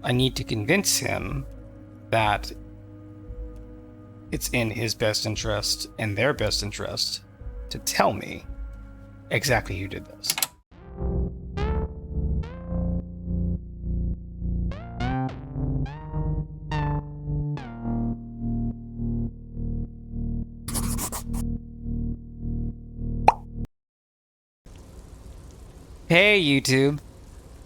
I need to convince him that it's in his best interest and their best interest to tell me exactly who did this. Hey YouTube,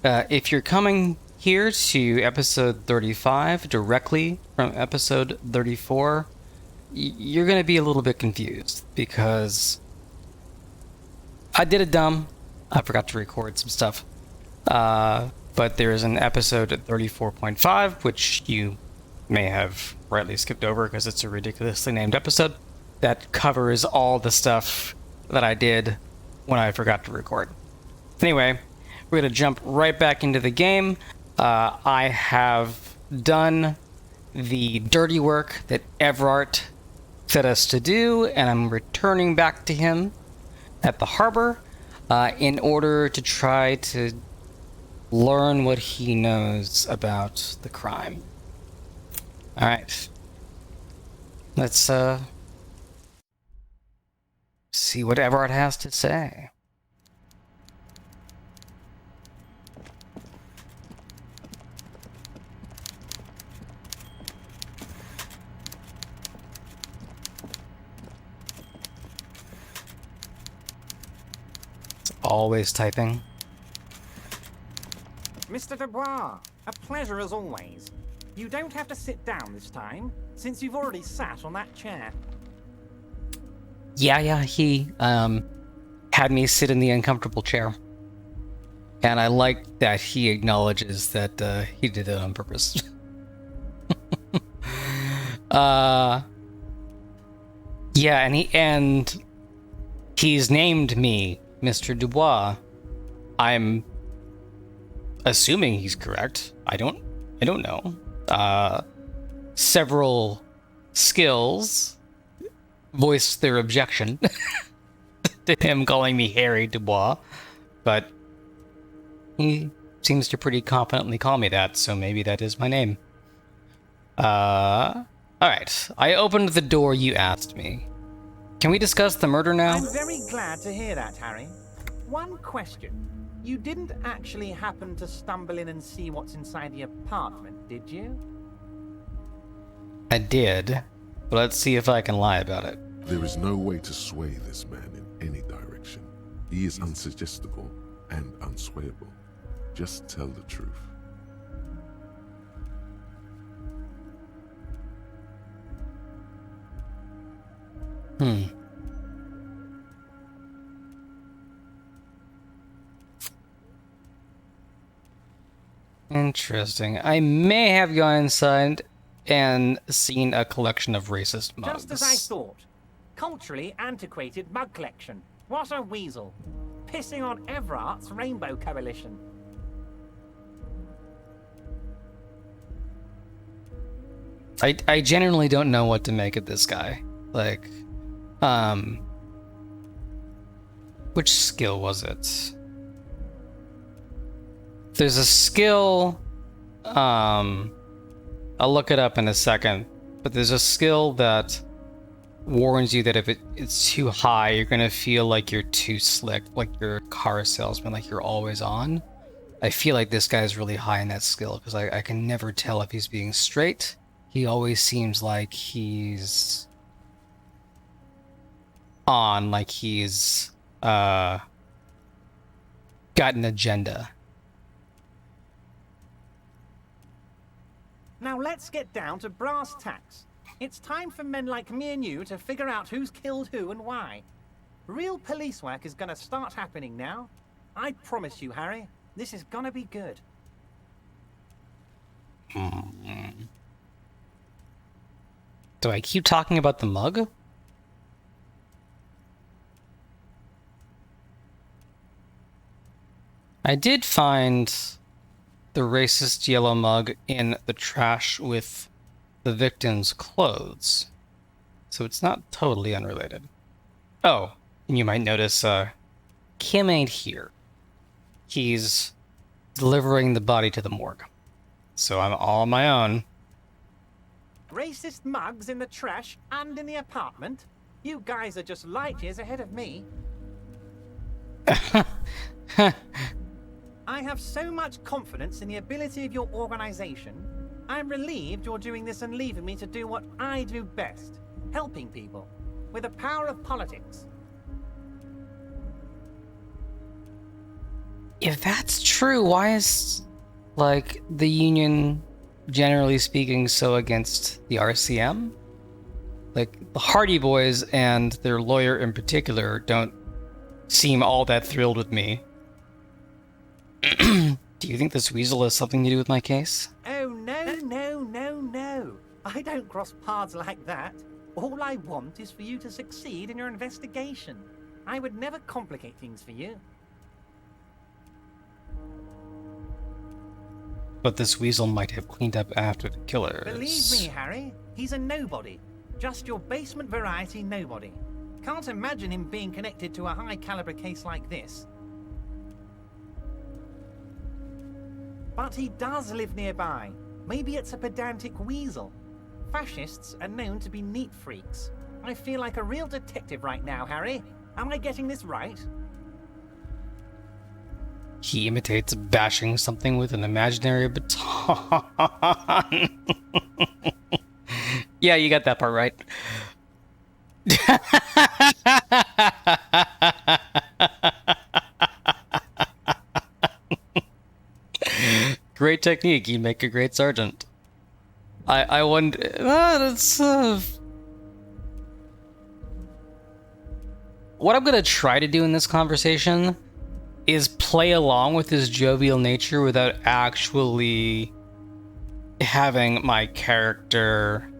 if you're coming here to episode 35 directly from episode 34, you're going to be a little bit confused because I did it dumb. I forgot to record some stuff. But there's an episode at 34.5, which you may have rightly skipped over because it's a ridiculously named episode, that covers all the stuff that I did when I forgot to record. Anyway, we're going to jump right back into the game. I have done the dirty work that Everart set us to do, and I'm returning back to him at the harbor in order to try to learn what he knows about the crime. Alright. Let's see what Everart has to say. Always typing. Mr. Dubois, a pleasure as always. You don't have to sit down this time, since you've already sat on that chair. Yeah, he had me sit in the uncomfortable chair. And I like that he acknowledges that he did it on purpose. Yeah, and he's named me Mr. Dubois. I'm assuming he's correct. I don't know. Several skills voiced their objection to him calling me Harry Dubois, but he seems to pretty confidently call me that, so maybe that is my name. Alright. I opened the door you asked me. Can we discuss the murder now? I'm very glad to hear that, Harry. One question. You didn't actually happen to stumble in and see what's inside the apartment, did you? I did, but let's see if I can lie about it. There is no way to sway this man in any direction. He is unsuggestible and unswayable. Just tell the truth. Interesting. I may have gone inside and seen a collection of racist mugs. Just as I thought. Culturally antiquated mug collection. What a weasel. Pissing on Everart's Rainbow Coalition. I genuinely don't know what to make of this guy. Like, which skill was it? There's a skill, I'll look it up in a second, but there's a skill that warns you that if it's too high, you're gonna feel like you're too slick, like you're a car salesman, like you're always on. I feel like this guy's really high in that skill, because I can never tell if he's being straight. He always seems like he's on, like he's got an agenda. Now let's get down to brass tacks. It's time for men like me and you to figure out who's killed who and why. Real police work is gonna start happening now. I promise you, Harry, this is gonna be good. Do I keep talking about the mug? I did find the racist yellow mug in the trash with the victim's clothes, so it's not totally unrelated. Oh, and you might notice Kim ain't here. He's delivering the body to the morgue. so I'm all on my own. Racist mugs in the trash and in the apartment? You guys are just light years ahead of me. I have so much confidence in the ability of your organization. I'm relieved you're doing this and leaving me to do what I do best, helping people, with the power of politics. If that's true, why is, like, the union, generally speaking, so against the RCM? Like, the Hardie boys and their lawyer in particular don't seem all that thrilled with me. Do you think this weasel has something to do with my case? Oh, no, no, no, no. I don't cross paths like that. All I want is for you to succeed in your investigation. I would never complicate things for you. But this weasel might have cleaned up after the killers. Believe me, Harry, he's a nobody. Just your basement variety nobody. Can't imagine him being connected to a high-caliber case like this. But he does live nearby. Maybe it's a pedantic weasel. Fascists are known to be neat freaks. I feel like a real detective right now, Harry. Am I getting this right? He imitates bashing something with an imaginary baton. Yeah, you got that part right. Great technique. You make a great sergeant. I wonder. What I'm gonna try to do in this conversation is play along with his jovial nature without actually having my character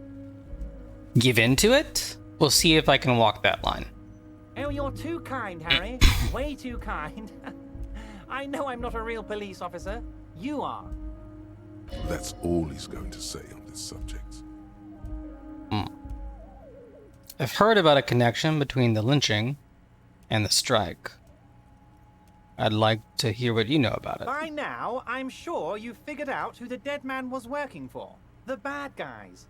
give into it. We'll see if I can walk that line. Oh, you're too kind, Harry. Way too kind. I know I'm not a real police officer. You are. That's all he's going to say on this subject. I've heard about a connection between the lynching and the strike. I'd like to hear what you know about it. By now, I'm sure you've figured out who the dead man was working for. The bad guys.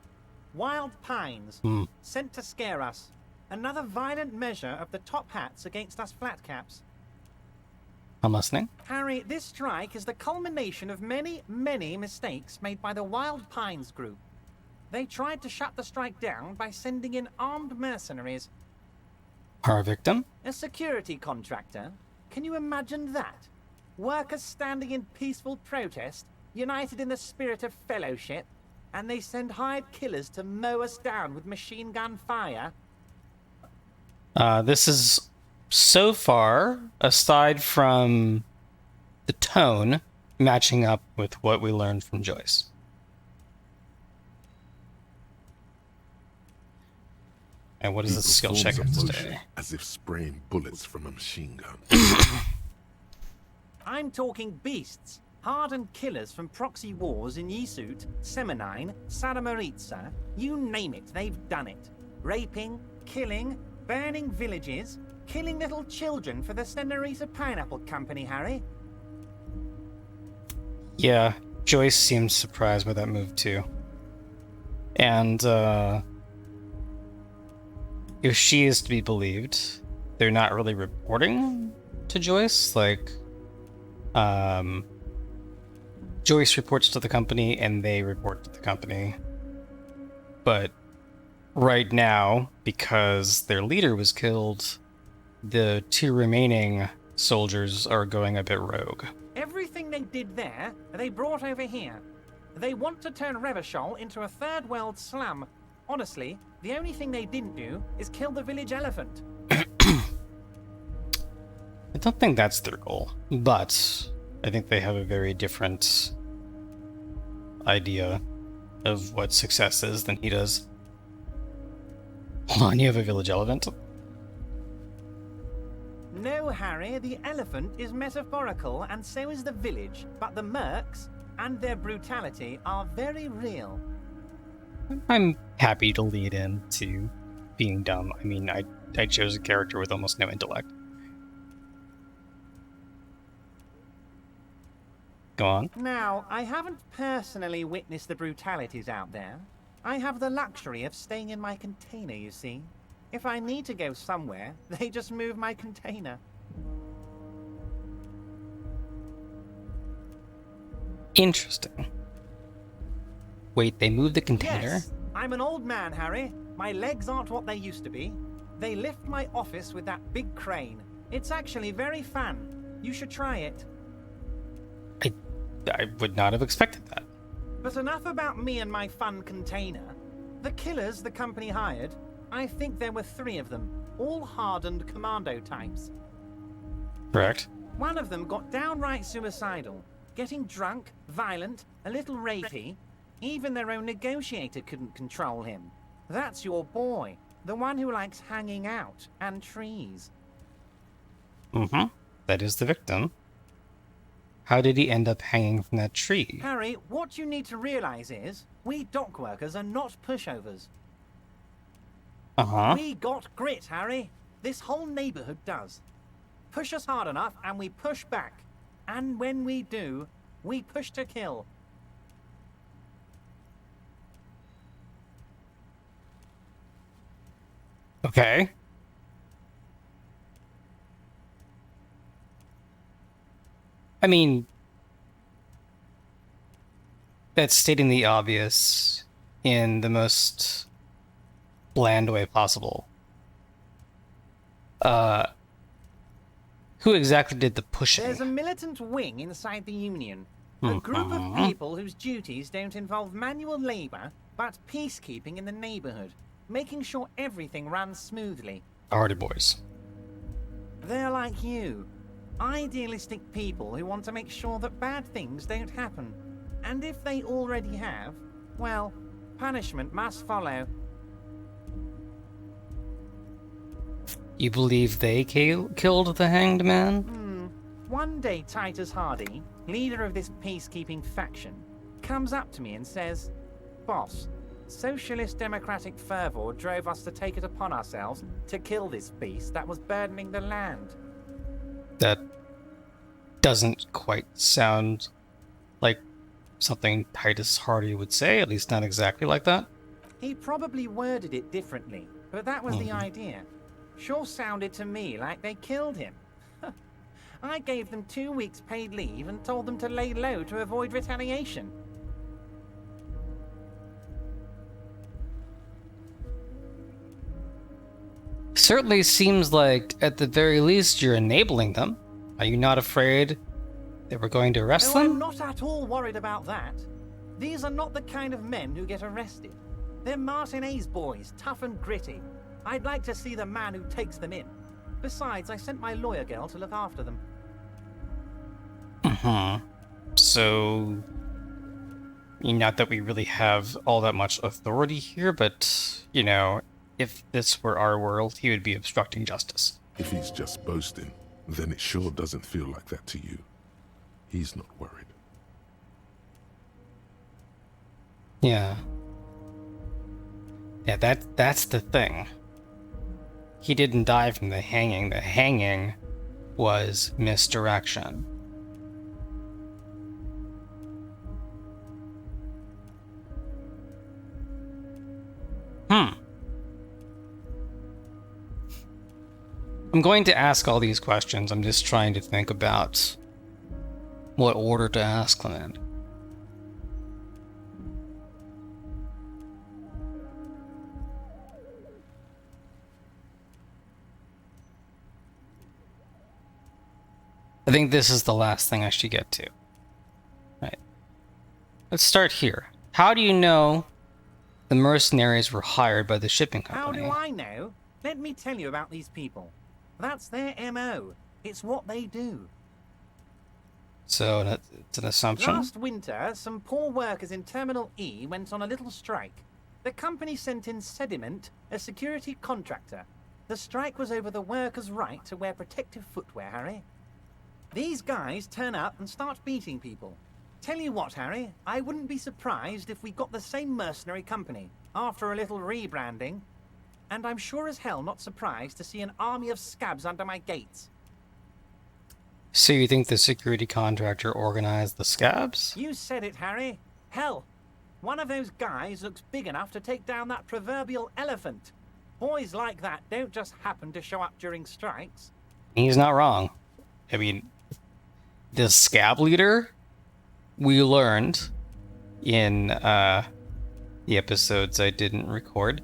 Wild Pines. Sent to scare us. Another violent measure of the top hats against us flat caps. I'm listening. Harry, this strike is the culmination of many, many mistakes made by the Wild Pines group. They tried to shut the strike down by sending in armed mercenaries. Our victim? A security contractor? Can you imagine that? Workers standing in peaceful protest, united in the spirit of fellowship, and they send hired killers to mow us down with machine gun fire? This is, so far, aside from the tone, matching up with what we learned from Joyce. And what does the skill check have to say? As if spraying bullets from a machine gun. I'm talking beasts. Hardened killers from proxy wars in Yisut, Semenine, Saramaritsa. You name it, they've done it. Raping, killing, burning villages, killing little children for the Senorita Pineapple Company, Harry. Yeah, Joyce seems surprised by that move too. And, if she is to be believed, they're not really reporting to Joyce. Like, Joyce reports to the company and they report to the company. But right now, because their leader was killed, the two remaining soldiers are going a bit rogue. Everything they did there, they brought over here. They want to turn Revachol into a third world slum. Honestly, the only thing they didn't do is kill the village elephant. I don't think that's their goal, but I think they have a very different idea of what success is than he does. Hold on, you have a village elephant? No, Harry, the elephant is metaphorical and so is the village, but the mercs and their brutality are very real. I'm happy to lead into being dumb. I mean, I chose a character with almost no intellect. Go on. Now, I haven't personally witnessed the brutalities out there. I have the luxury of staying in my container, you see. If I need to go somewhere, they just move my container. Interesting. Wait, they moved the container? Yes, I'm an old man, Harry. My legs aren't what they used to be. They lift my office with that big crane. It's actually very fun. You should try it. I would not have expected that. But enough about me and my fun container. The killers the company hired, I think there were 3 of them, all hardened commando types. Correct. One of them got downright suicidal, getting drunk, violent, a little rapey. Even their own negotiator couldn't control him. That's your boy, the one who likes hanging out and trees. Mm-hmm. That is the victim. How did he end up hanging from that tree? Harry, what you need to realize is, we dock workers are not pushovers. Uh-huh. We got grit, Harry. This whole neighborhood does. Push us hard enough and we push back. And when we do, we push to kill. Okay. I mean, that's stating the obvious in the most bland way possible. Who exactly did the pushing? There's a militant wing inside the Union. A group of people whose duties don't involve manual labor, but peacekeeping in the neighborhood, making sure everything runs smoothly. Hardie boys. They're like you. Idealistic people who want to make sure that bad things don't happen. And if they already have, well, punishment must follow. You believe they killed the hanged man? One day Titus Hardie, leader of this peacekeeping faction, comes up to me and says, "Boss, socialist democratic fervor drove us to take it upon ourselves to kill this beast that was burdening the land." That doesn't quite sound like something Titus Hardie would say, at least not exactly like that. He probably worded it differently, but that was the idea. Sure sounded to me like they killed him. I gave them 2 weeks paid leave and told them to lay low to avoid retaliation. Certainly seems like, at the very least, you're enabling them. Are you not afraid that we're going to arrest No, them? I'm not at all worried about that. These are not the kind of men who get arrested. They're Martinez boys, tough and gritty. I'd like to see the man who takes them in. Besides, I sent my lawyer girl to look after them. So, not that we really have all that much authority here, but, you know, if this were our world, he would be obstructing justice. If he's just boasting, then it sure doesn't feel like that to you. He's not worried. Yeah. Yeah, that's the thing. He didn't die from the hanging. The hanging was misdirection. I'm going to ask all these questions. I'm just trying to think about what order to ask them in. I think this is the last thing I should get to. Right. Let's start here. How do you know the mercenaries were hired by the shipping How company? do I know? Let me tell you about these people. That's their MO. It's what they do. So it's an assumption? Last winter, some poor workers in Terminal E went on a little strike. The company sent in Sediment, a security contractor. The strike was over the workers' right to wear protective footwear, Harry. These guys turn up and start beating people. Tell you what, Harry, I wouldn't be surprised if we got the same mercenary company after a little rebranding. And I'm sure as hell not surprised to see an army of scabs under my gates. So you think the security contractor organized the scabs? You said it, Harry. Hell, one of those guys looks big enough to take down that proverbial elephant. Boys like that don't just happen to show up during strikes. He's not wrong. I mean, the scab leader, we learned in the episodes I didn't record,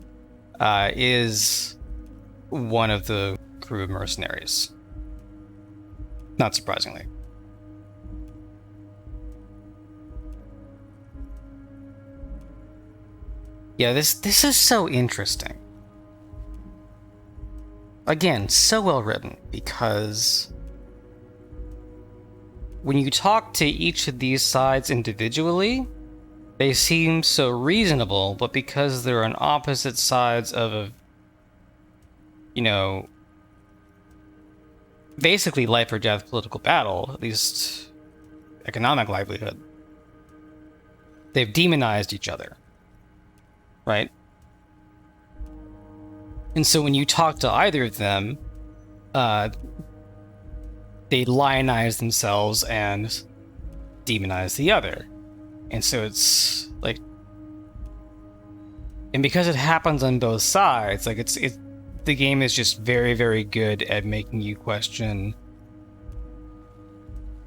is one of the crew of mercenaries. Not surprisingly. Yeah, this is so interesting. Again, so well written, because when you talk to each of these sides individually, they seem so reasonable, but because they're on opposite sides of a, basically life or death political battle, at least economic livelihood, they've demonized each other, right? And so when you talk to either of them, they lionize themselves and demonize the other. And so it's like, and because it happens on both sides, like the game is just very, very good at making you question,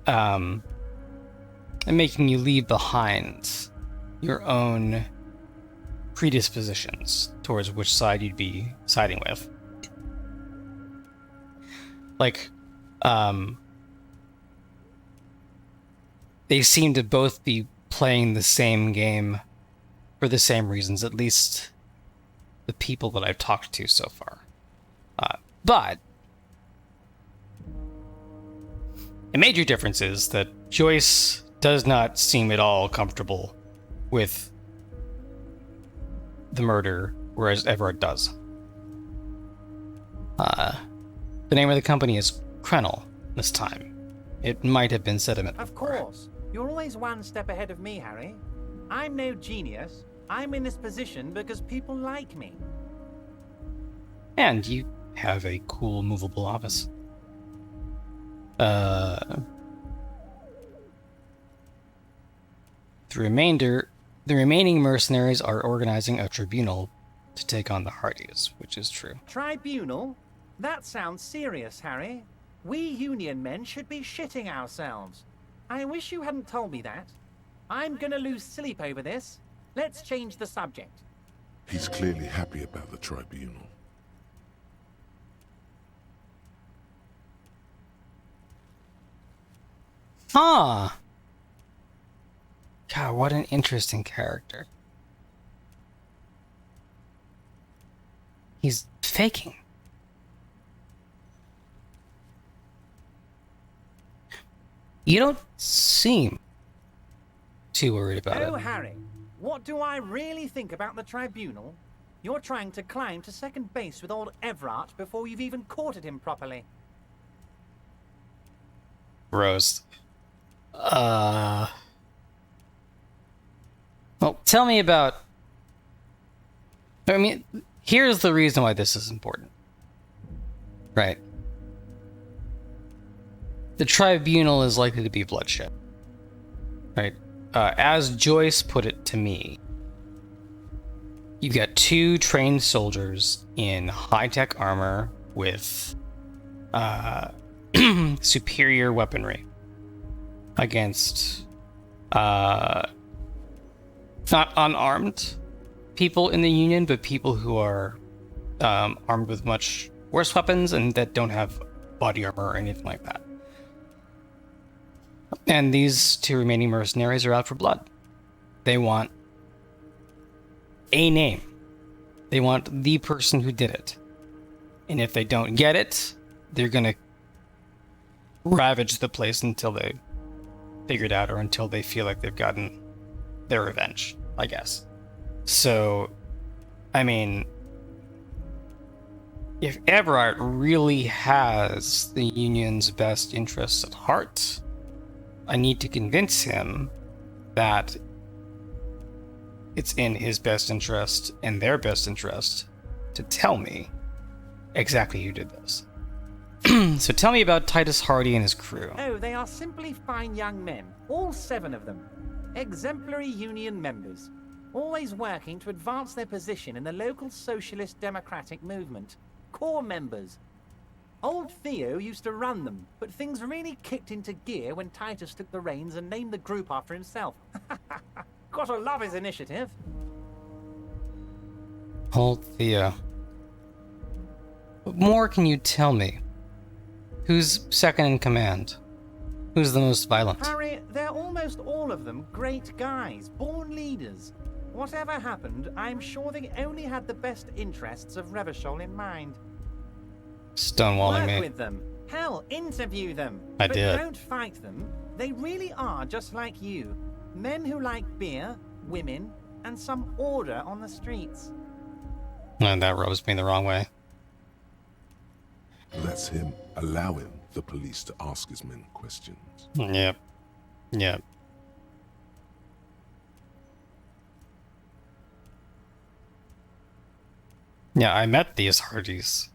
and making you leave behind your own predispositions towards which side you'd be siding with. Like, they seem to both be playing the same game for the same reasons, at least the people that I've talked to so far. But a major difference is that Joyce does not seem at all comfortable with the murder, whereas Everard does. The name of the company is Krenel this time. It might have been Sediment before. Of course. You're always one step ahead of me, Harry. I'm no genius. I'm in this position because people like me. And you have a cool movable office. The remaining mercenaries are organizing a tribunal to take on the Hardies, which is true. Tribunal? That sounds serious, Harry. We Union men should be shitting ourselves. I wish you hadn't told me that. I'm gonna lose sleep over this. Let's change the subject. He's clearly happy about the tribunal. Huh. God, what an interesting character. He's faking. You don't seem too worried about it. Oh, Harry, what do I really think about the tribunal? You're trying to climb to second base with old Everard before you've even courted him properly. Rose. Well, tell me about... I mean, here's the reason why this is important. Right. The tribunal is likely to be bloodshed. Right. As Joyce put it to me, you've got two trained soldiers in high-tech armor with superior weaponry against not unarmed people in the Union, but people who are armed with much worse weapons and that don't have body armor or anything like that. And these two remaining mercenaries are out for blood. They want a name. They want the person who did it. And if they don't get it, they're gonna ravage the place until they figure it out or until they feel like they've gotten their revenge, I guess. So, I mean, if Everard really has the Union's best interests at heart, I need to convince him that it's in his best interest and their best interest to tell me exactly who did this. So tell me about Titus Hardie and his crew. Oh, they are simply fine young men, all 7 of them. Exemplary union members, always working to advance their position in the local socialist democratic movement. Core members. Old Theo used to run them, but things really kicked into gear when Titus took the reins and named the group after himself. Gotta love his initiative. Old Theo. What more can you tell me? Who's second in command? Who's the most violent? Harry, they're almost all of them great guys, born leaders. Whatever happened, I'm sure they only had the best interests of Revachol in mind. Stonewalling Work me. with them. Hell, interview them. I but did. Don't fight them. They really are just like you. Men who like beer, women, and some order on the streets. And that rubs me the wrong way. That's him allowing the police to ask his men questions. Yep. Yep. Yeah, I met these Hardies.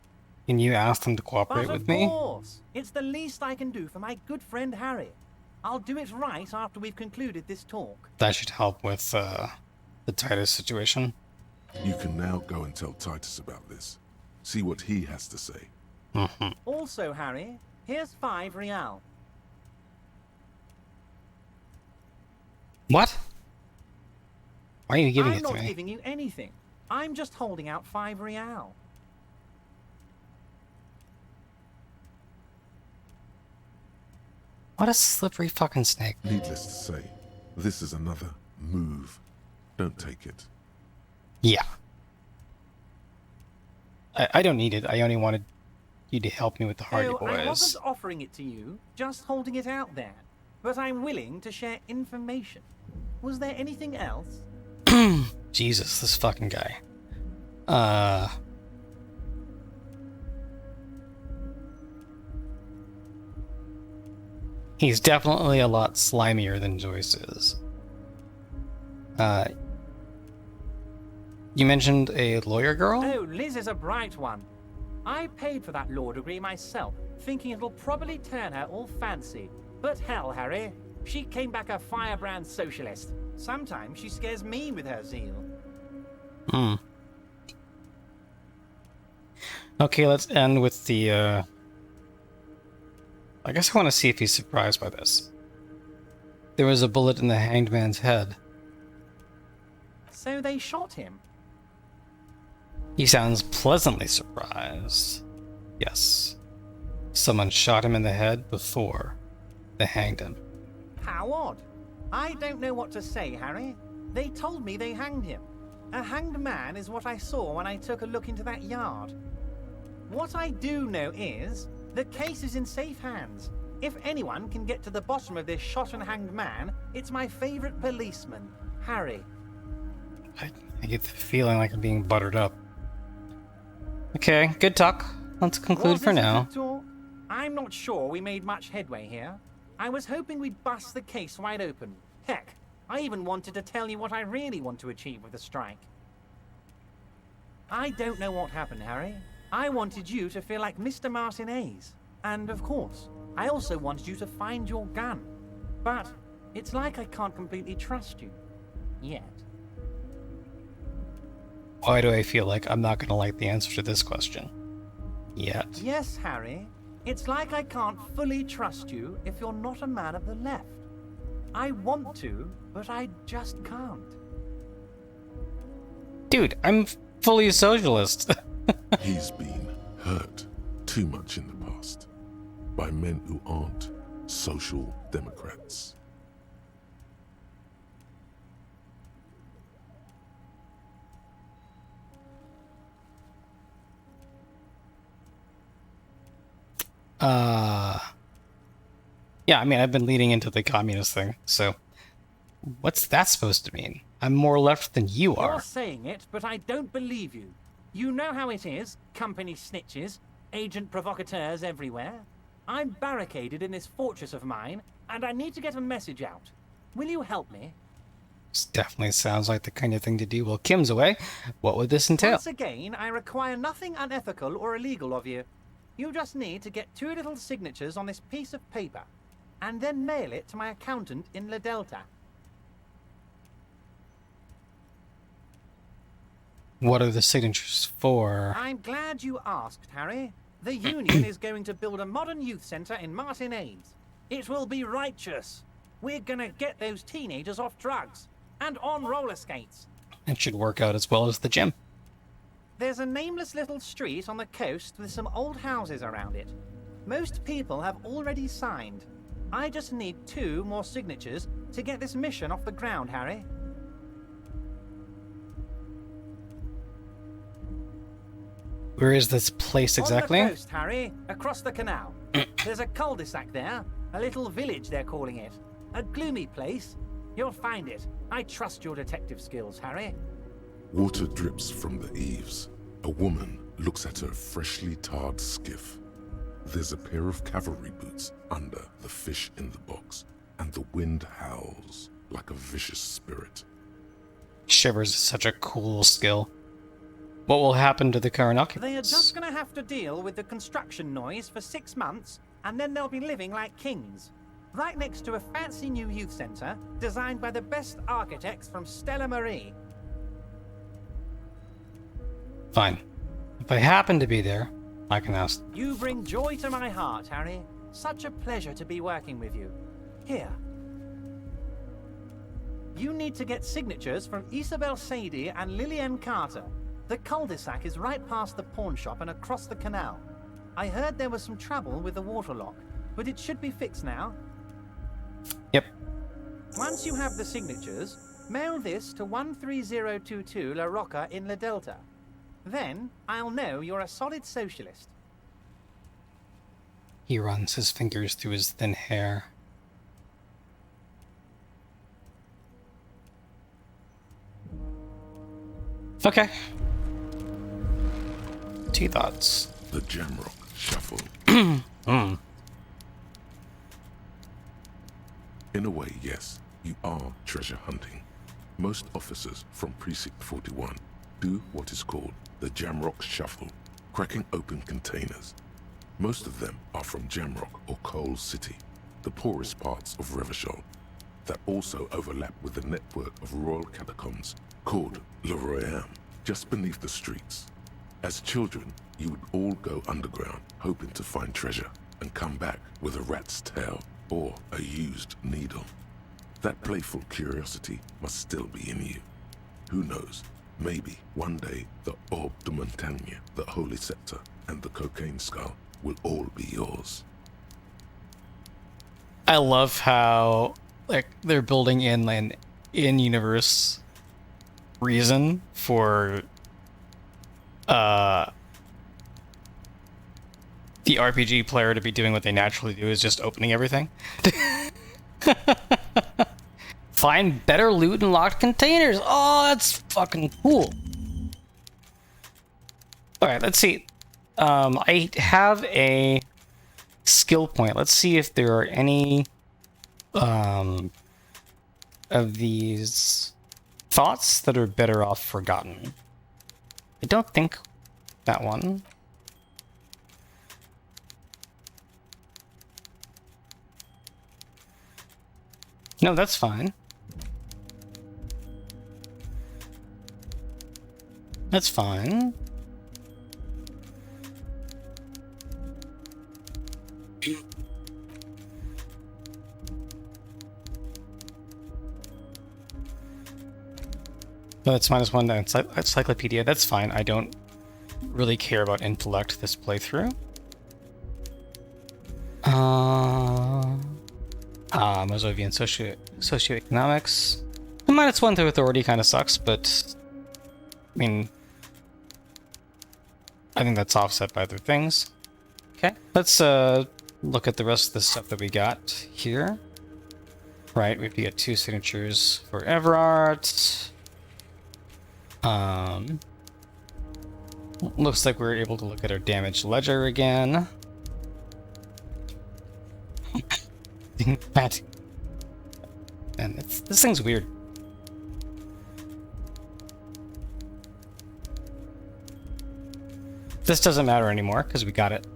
Can you ask them to cooperate But with of me? course, it's the least I can do for my good friend Harry. I'll do it right after we've concluded this talk. That should help with the Titus situation. You can now go and tell Titus about this. See what he has to say. Mm-hmm. Also, Harry, here's 5 real. What? Why are you giving I'm it to not me? giving you anything. I'm just holding out 5 real. What a slippery fucking snake. Needless to say, this is another move. Don't take it. Yeah. I don't need it. I only wanted you to help me with the Hardie No, I boys. wasn't offering it to you, just holding it out there. But I'm willing to share information. Was there anything else? Jesus, this fucking guy. He's definitely a lot slimier than Joyce is. You mentioned a lawyer girl? Oh, Liz is a bright one. I paid for that law degree myself, thinking it'll probably turn her all fancy. But hell, Harry, she came back a firebrand socialist. Sometimes she scares me with her zeal. Hmm. Okay, let's end with the, I guess I want to see if he's surprised by this. There was a bullet in the hanged man's head. So they shot him. He sounds pleasantly surprised. Yes. Someone shot him in the head before they hanged him. How odd. I don't know what to say, Harry. They told me they hanged him. A hanged man is what I saw when I took a look into that yard. What I do know is, the case is in safe hands. If anyone can get to the bottom of this shot and hanged man, it's my favorite policeman, Harry. I get the feeling like I'm being buttered up. Okay, good talk. Let's conclude Was for this a now. good talk? I'm not sure we made much headway here. I was hoping we'd bust the case wide open. Heck, I even wanted to tell you what I really want to achieve with the strike. I don't know what happened, Harry. I wanted you to feel like Mr. Martinez. And of course, I also wanted you to find your gun. But it's like I can't completely trust you. Yet. Why do I feel like I'm not gonna like the answer to this question? Yet. Yes, Harry. It's like I can't fully trust you if you're not a man of the left. I want to, but I just can't. Dude, I'm fully a socialist. He's been hurt too much in the past by men who aren't social democrats. Yeah, I mean, I've been leading into the communist thing, so what's that supposed to mean? I'm more left than you You're are. saying it, but I don't believe you. You know how it is, company snitches, agent provocateurs everywhere. I'm barricaded in this fortress of mine, and I need to get a message out. Will you help me? This definitely sounds like the kind of thing to do while Kim's away. What would this entail? Once again, I require nothing unethical or illegal of you. You just need to get 2 little signatures on this piece of paper, and then mail it to my accountant in La Delta. What are the signatures for? I'm glad you asked, Harry. The Union is going to build a modern youth centre in Martinez. It will be righteous. We're gonna get those teenagers off drugs and on roller skates. It should work out as well as the gym. There's a nameless little street on the coast with some old houses around it. Most people have already signed. I just need 2 more signatures to get this mission off the ground, Harry. Where is this place exactly? On the coast, Harry, across the canal. There's a cul-de-sac there, a little village they're calling it. A gloomy place. You'll find it. I trust your detective skills, Harry. Water drips from the eaves. A woman looks at her freshly tarred skiff. There's a pair of cavalry boots under the fish in the box, and the wind howls like a vicious spirit. Shivers is such a cool skill. What will happen to the current They are occupants? just gonna have to deal with the construction noise for 6 months, and then they'll be living like kings. Right next to a fancy new youth centre, designed by the best architects from Stella Marie. Fine. If I happen to be there, I can ask. You bring joy to my heart, Harry. Such a pleasure to be working with you. Here. You need to get signatures from Isabel Sadie and Lillian Carter. The cul-de-sac is right past the pawn shop and across the canal. I heard there was some trouble with the water lock, but it should be fixed now. Yep. Once you have the signatures, mail this to 13022 La Rocca in La Delta. Then I'll know you're a solid socialist. He runs his fingers through his thin hair. Okay. 2 thoughts. The Jamrock Shuffle. In a way, yes, you are treasure hunting. Most officers from Precinct 41 do what is called the Jamrock Shuffle, cracking open containers. Most of them are from Jamrock or Coal City, the poorest parts of Revachol, that also overlap with the network of royal catacombs called Le Royaume, just beneath the streets. As children, you would all go underground, hoping to find treasure, and come back with a rat's tail or a used needle. That playful curiosity must still be in you. Who knows? Maybe one day the Orbe de Montagne, the Holy Scepter, and the Cocaine Skull will all be yours. I love how they're building in an in-universe reason for the RPG player to be doing what they naturally do, is just opening everything. Find better loot in locked containers. Oh, that's fucking cool. Alright, let's see. I have a skill point. Let's see if there are any of these thoughts that are better off forgotten. I don't think that one. No, that's fine. That's fine. No, that's -1 to encyclopedia. That's fine. I don't really care about intellect this playthrough. Mozovian socioeconomics. The -1 to authority kind of sucks, but I mean, I think that's offset by other things. Okay, let's look at the rest of the stuff that we got here. Right, we've got 2 signatures for Everard. Looks like we're able to look at our damage ledger again. Man, this thing's weird. This doesn't matter anymore because we got it.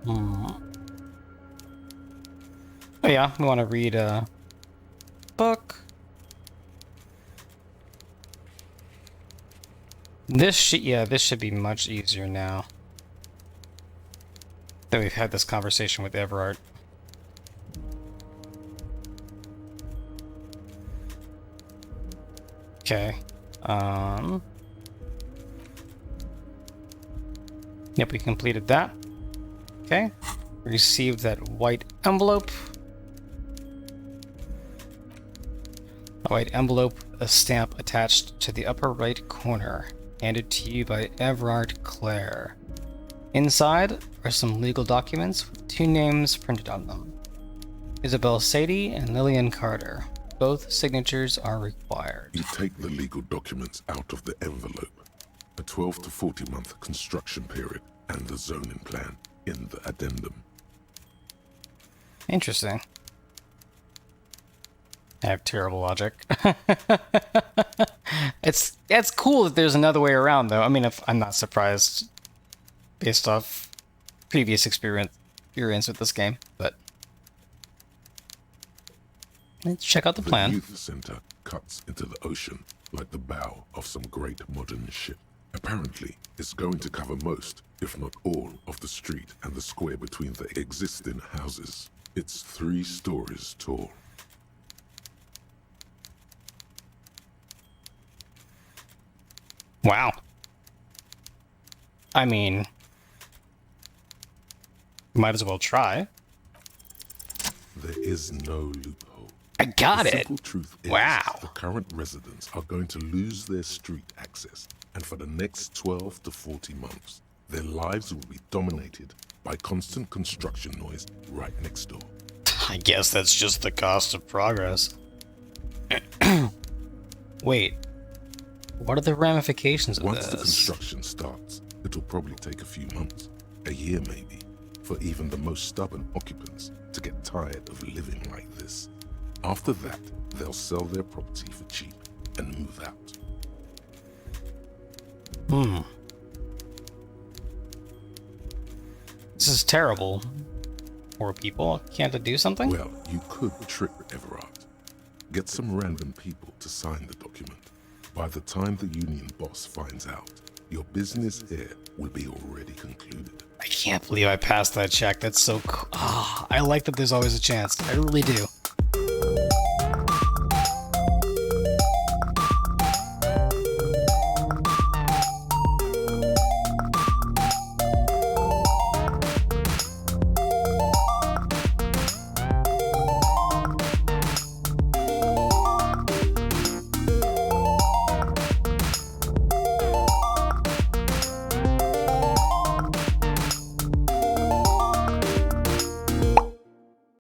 Oh yeah, we want to read a book. This should be much easier now that we've had this conversation with Everard. Okay. Yep, we completed that. Okay. Received that white envelope. A white envelope, a stamp attached to the upper right corner. Handed to you by Everard Clare. Inside are some legal documents with 2 names printed on them. Isabel Sadie and Lillian Carter. Both signatures are required. You take the legal documents out of the envelope. A 12 to 40 month construction period and the zoning plan in the addendum. Interesting. I have terrible logic. It's cool that there's another way around, though. I mean, if I'm not surprised based off previous experience with this game, but let's check out the plan. The youth center cuts into the ocean like the bow of some great modern ship. Apparently, it's going to cover most, if not all, of the street and the square between the existing houses. It's 3 stories tall. Wow. I mean, might as well try. There is no loophole. I got The it. simple truth is Wow. the current residents are going to lose their street access, and for the next 12 to 40 months, their lives will be dominated by constant construction noise right next door. I guess that's just the cost of progress. Wait. What are the ramifications of Once this? the construction starts, it'll probably take a few months, a year maybe, for even the most stubborn occupants to get tired of living like this. After that, they'll sell their property for cheap and move out. This is terrible. Poor people. Can't I do something? Well, you could trick Everard. Get some random people to sign the document. By the time the union boss finds out, your business here will be already concluded. I can't believe I passed that check. That's so cool. I like that there's always a chance. I really do.